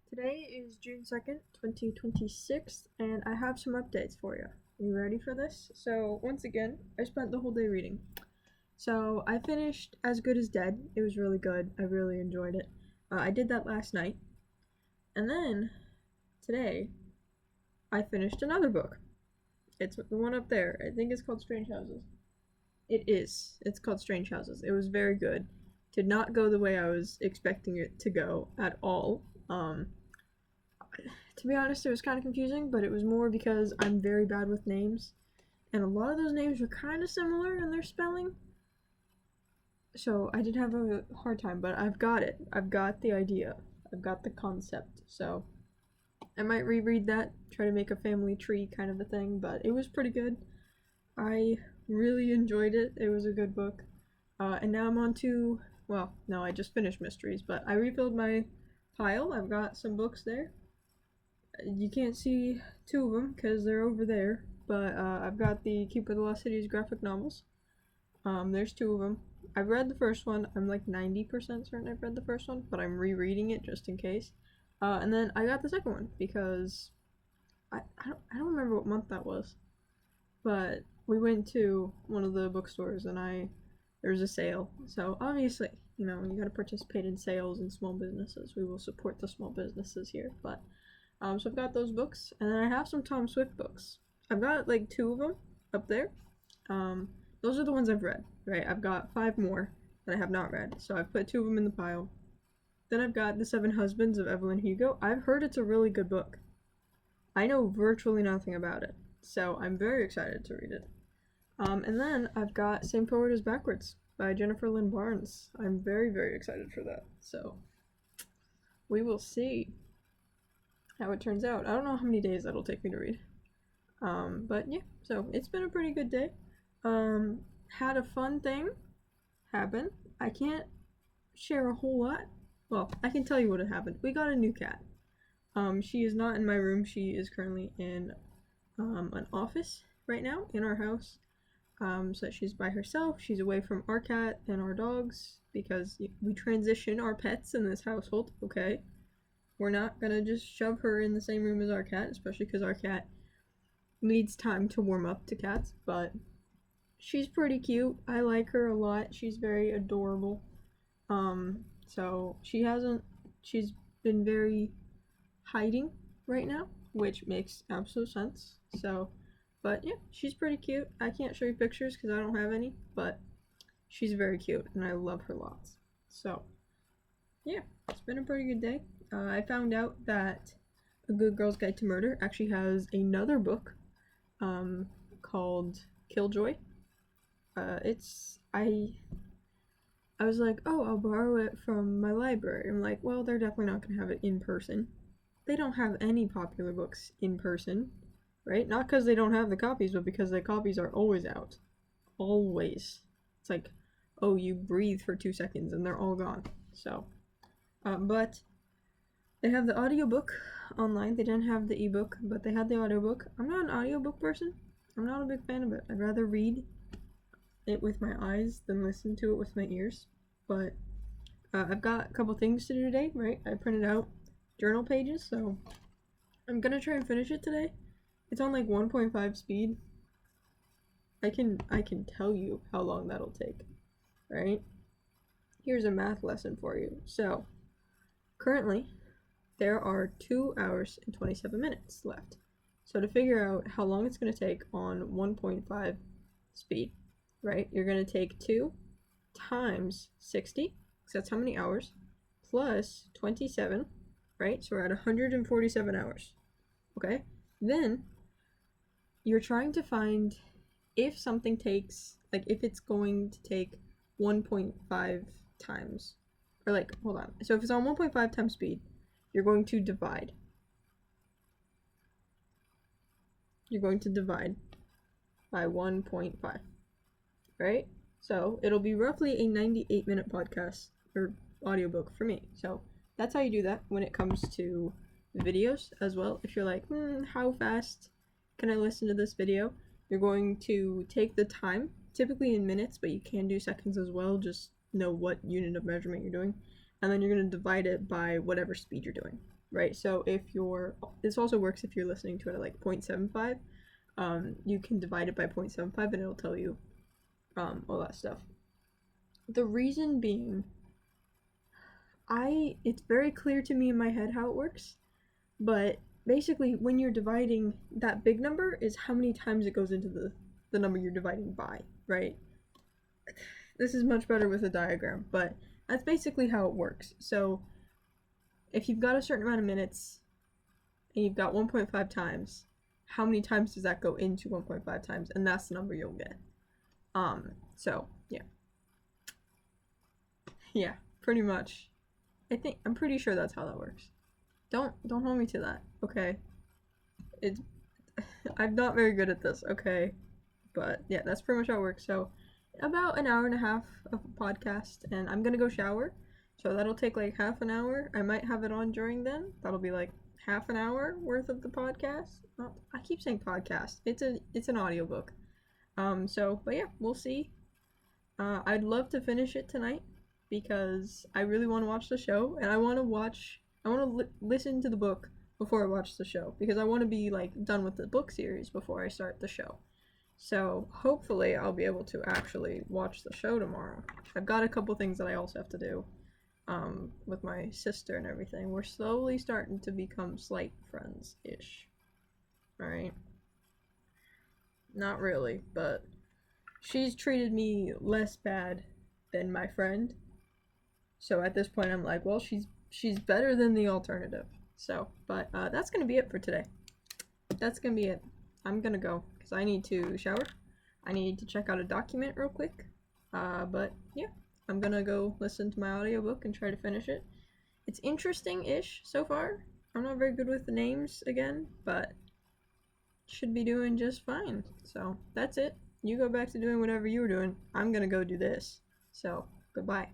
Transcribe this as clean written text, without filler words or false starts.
Today is June 2nd, 2026, and I have some updates for you. Are you ready for this? So, once again, I spent the whole day reading. So, I finished As Good as Dead. It was really good. I really enjoyed it. I did that last night. And then, today, I finished another book. It's the one up there. I think it's called Strange Houses. It is. It's called Strange Houses. It was very good. Did not go the way I was expecting it to go at all. To be honest, it was kind of confusing, but it was more because I'm very bad with names, and a lot of those names were kind of similar in their spelling. So I did have a hard time, but I've got it. I've got the idea. I've got the concept. So I might reread that, try to make a family tree kind of a thing, but it was pretty good. I really enjoyed it. It was a good book. And now I'm on to, well, no, I just finished mysteries, but I refilled my pile. I've got some books there. You can't see two of them because they're over there, but I've got the Keeper of the Lost Cities graphic novels. There's two of them. I've read the first one. I'm like 90% certain I've read the first one, but I'm rereading it just in case. And then I got the second one because I don't remember what month that was, but we went to one of the bookstores and there was a sale. So obviously, you gotta participate in sales and small businesses. We will support the small businesses here, but so I've got those books, and then I have some Tom Swift books. I've got like two of them up there. Those are the ones I've read, right? I've got 5 more that I have not read, so I've put 2 of them in the pile. Then I've got The 7 Husbands of Evelyn Hugo. I've heard it's a really good book. I know virtually nothing about it, so I'm very excited to read it. And then I've got Same Forward as Backwards by Jennifer Lynn Barnes. I'm very, very excited for that, so we will see how it turns out. I don't know how many days that'll take me to read. But yeah, so it's been a pretty good day. Had a fun thing happen. I can't share a whole lot. Well, I can tell you what had happened. We got a new cat. She is not in my room. She is currently in an office right now in our house. So she's by herself. She's away from our cat and our dogs because we transition our pets in this household, okay? We're not gonna just shove her in the same room as our cat, especially because our cat needs time to warm up to cats, but she's pretty cute. I like her a lot. She's very adorable. So she's been very hiding right now, which makes absolute sense. So, but yeah, she's pretty cute. I can't show you pictures because I don't have any, but she's very cute and I love her lots. So, yeah, it's been a pretty good day. I found out that A Good Girl's Guide to Murder actually has another book called Killjoy. I was like, oh, I'll borrow it from my library. I'm like, well, they're definitely not gonna have it in person. They don't have any popular books in person, right? Not because they don't have the copies, but because the copies are always out. Always. It's like, oh, you breathe for 2 seconds and they're all gone. So, but they have the audiobook online. They didn't have the ebook, but they had the audiobook. I'm not an audiobook person. I'm not a big fan of it. I'd rather read it with my eyes than listen to it with my ears. But I've got a couple things to do today, right? I printed out journal pages, so I'm gonna try and finish it today. It's on like 1.5 speed. I can tell you how long that'll take, right? Here's a math lesson for you. So, currently, there are 2 hours and 27 minutes left. So to figure out how long it's going to take on 1.5 speed, right, you're going to take 2 times 60, because that's how many hours, plus 27, right? So we're at 147 hours, okay? Then you're trying to find if something takes, like if it's going to take 1.5 times, or like, hold on. So if it's on 1.5 times speed, you're going to divide. You're going to divide by 1.5, right? So it'll be roughly a 98-minute podcast or audiobook for me. So that's how you do that when it comes to videos as well. If you're like, how fast can I listen to this video? You're going to take the time, typically in minutes, but you can do seconds as well. Just know what unit of measurement you're doing. and then you're going to divide it by whatever speed you're doing, right? So this also works if you're listening to it at like 0.75. You can divide it by 0.75 and it'll tell you all that stuff. The reason being, it's very clear to me in my head how it works, but basically when you're dividing, that big number is how many times it goes into the number you're dividing by, right? This is much better with a diagram, but that's basically how it works. So if you've got a certain amount of minutes and you've got 1.5 times, how many times does that go into 1.5 times? And that's the number you'll get. So yeah. Yeah, pretty much. I'm pretty sure that's how that works. Don't hold me to that, okay? I'm not very good at this, okay? But yeah, that's pretty much how it works. So about an hour and a half of a podcast, and I'm gonna go shower. So that'll take like half an hour. I might have it on during then. That'll be like half an hour worth of the podcast. I keep saying podcast. It's an audiobook. But yeah, we'll see. I'd love to finish it tonight because I really want to watch the show, and I want to listen to the book before I watch the show because I want to be like done with the book series before I start the show. So hopefully I'll be able to actually watch the show tomorrow. I've got a couple things that I also have to do with my sister and everything. We're slowly starting to become slight friends-ish. Alright? Not really, but she's treated me less bad than my friend. So at this point I'm like, well, she's better than the alternative. So, but that's gonna be it for today. That's gonna be it. I'm gonna go because I need to shower. I need to check out a document real quick. But yeah, I'm gonna go listen to my audiobook and try to finish it. It's interesting-ish so far. I'm not very good with the names again, but should be doing just fine. So that's it. You go back to doing whatever you were doing. I'm gonna go do this. So goodbye.